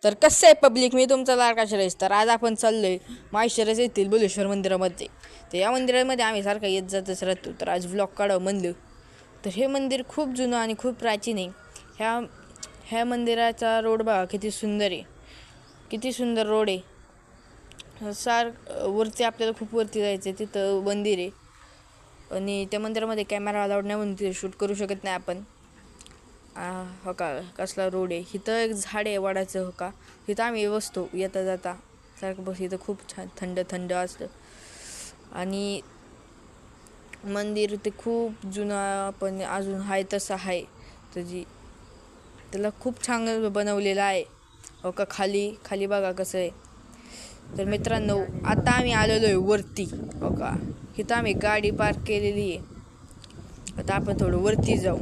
तर कसं आहे पब्लिक, मी तुमचा लाडका श्रेयस. तर आज आपण चाललोय माहेश्वरच येथील बुलेश्वर मंदिरामध्ये. तर या मंदिरामध्ये आम्ही सारखं येत जातच राहतो. तर आज व्लॉग काढावं म्हणलं. तर हे मंदिर खूप जुनं आणि खूप प्राचीन आहे. ह्या मंदिराचा रोड बघा किती सुंदर आहे, किती सुंदर रोड आहे. वरती आपल्याला खूप वरती जायचं आहे, तिथं मंदिर आहे. आणि त्या मंदिरामध्ये कॅमेरा अलाउड नाही म्हणून तिथे शूट करू शकत नाही आपण. हो का, कसला रोड आहे. इथं एक झाड आहे वडाचं. हो का, इथं आम्ही बसतो येता जाता सारखं. बस इथं खूप छान थंड थंड असतं. आणि मंदिर ते खूप जुनं पण अजून आहे तसं आहे. त्याला खूप छान बनवलेलं आहे. हो का, खाली बघा कसं आहे. तर मित्रांनो, आता आम्ही आलेलो आहे वरती. हो का, इथं आम्ही गाडी पार्क केलेली आहे. आता आपण थोडं वरती जाऊ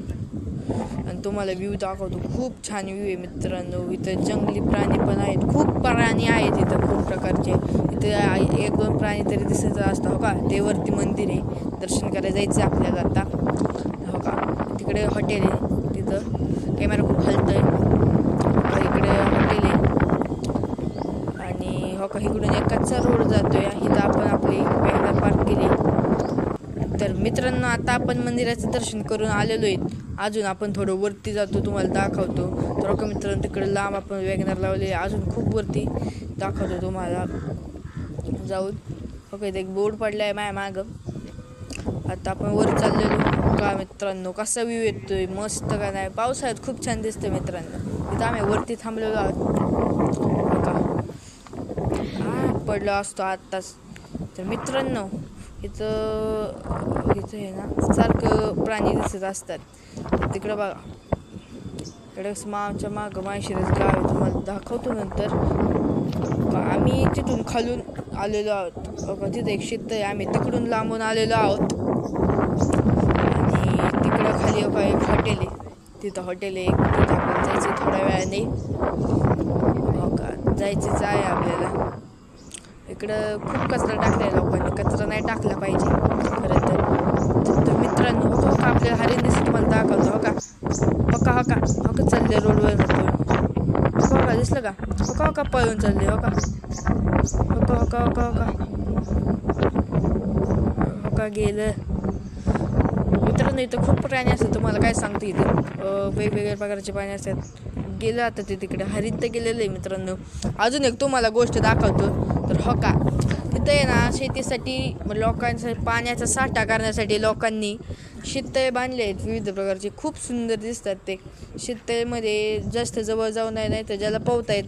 आणि तुम्हाला व्ह्यू दाखवतो. खूप छान व्ह्यू आहे मित्रांनो. इथं जंगली प्राणी पण आहेत, खूप प्राणी आहेत इथं, खूप प्रकारचे. इथं 1-2 प्राणी तरी दिसत असतं. हो का, ते वरती मंदिर आहे, दर्शन करायला जायचं आपल्याला आता. हो का, तिकडे हॉटेल आहे, तिथं कॅमेरा खूप हलतोय. इकडे हॉटेल आहे आणि हो का, इकडून एक कच्चा रोड जातोय. इथं आपण आपली वॅगनर पार्क केली. तर मित्रांनो, आता आपण मंदिराचं दर्शन करून आलेलो आहेत. अजून आपण थोडं वरती जातो, तुम्हाला दाखवतो. तर का मित्रांनो, तिकडे लांब आपण वॅगनर लावले, अजून खूप वरती दाखवतो तुम्हाला जाऊन. ओके, एक बोर्ड पडला आहे माझ्या मागं. आता आपण वर चाललेलो का मित्रांनो. कसा व्ह्यू येतोय, मस्त का नाही. पावसाळ्यात खूप छान दिसतं मित्रांनो. इथं आम्ही वरती थांबलेलो आहोत का, पडलो असतो आत्ताच. तर मित्रांनो, इथं आहे ना, सारखं प्राणी दिसत असतात. तिकडं बघा, इकडे आमच्या मागं माहेश्वरच गाव आहे, तुम्हाला दाखवतो नंतर. आम्ही तिथून खालून आलेलो आहोत. तिथं एक शेत आहे, आम्ही तिकडून लांबून आलेलो आहोत. आणि तिकडं खाली एक हॉटेल आहे, तिथं हॉटेल आहे. तिथं आपण जायचं थोड्या वेळाने. हो का, जायचंच आहे आपल्याला. इकडं खूप कचरा टाकला आहे लोकांनी. कचरा नाही टाकला पाहिजे खरं तर मित्रांनो. हो का, आपल्याला हरिण दिसतं, तुम्हाला दाखवतो. हो का, हो का चालले रोडवर पळून. हो का, दिसलं का. हो का पळून चालले. हो का गेलं. मित्रांनो, इथं खूप प्राणी असतात, तुम्हाला काय सांगते. इथं वेगवेगळ्या प्रकारचे प्राणी असतात. गेलं आता ते तिकडे. हरिण तर गेलेलं आहे मित्रांनो. अजून एक तुम्हाला गोष्ट दाखवतो. तर हो का, तिथं आहे ना, शेतीसाठी लोकांसाठी पाण्याचा साठा करण्यासाठी लोकांनी शेततळे बांधले आहेत विविध प्रकारचे. खूप सुंदर दिसतात ते. शेततळेमध्ये जास्त जवळ जाऊ नाही तर ज्याला पोहता येत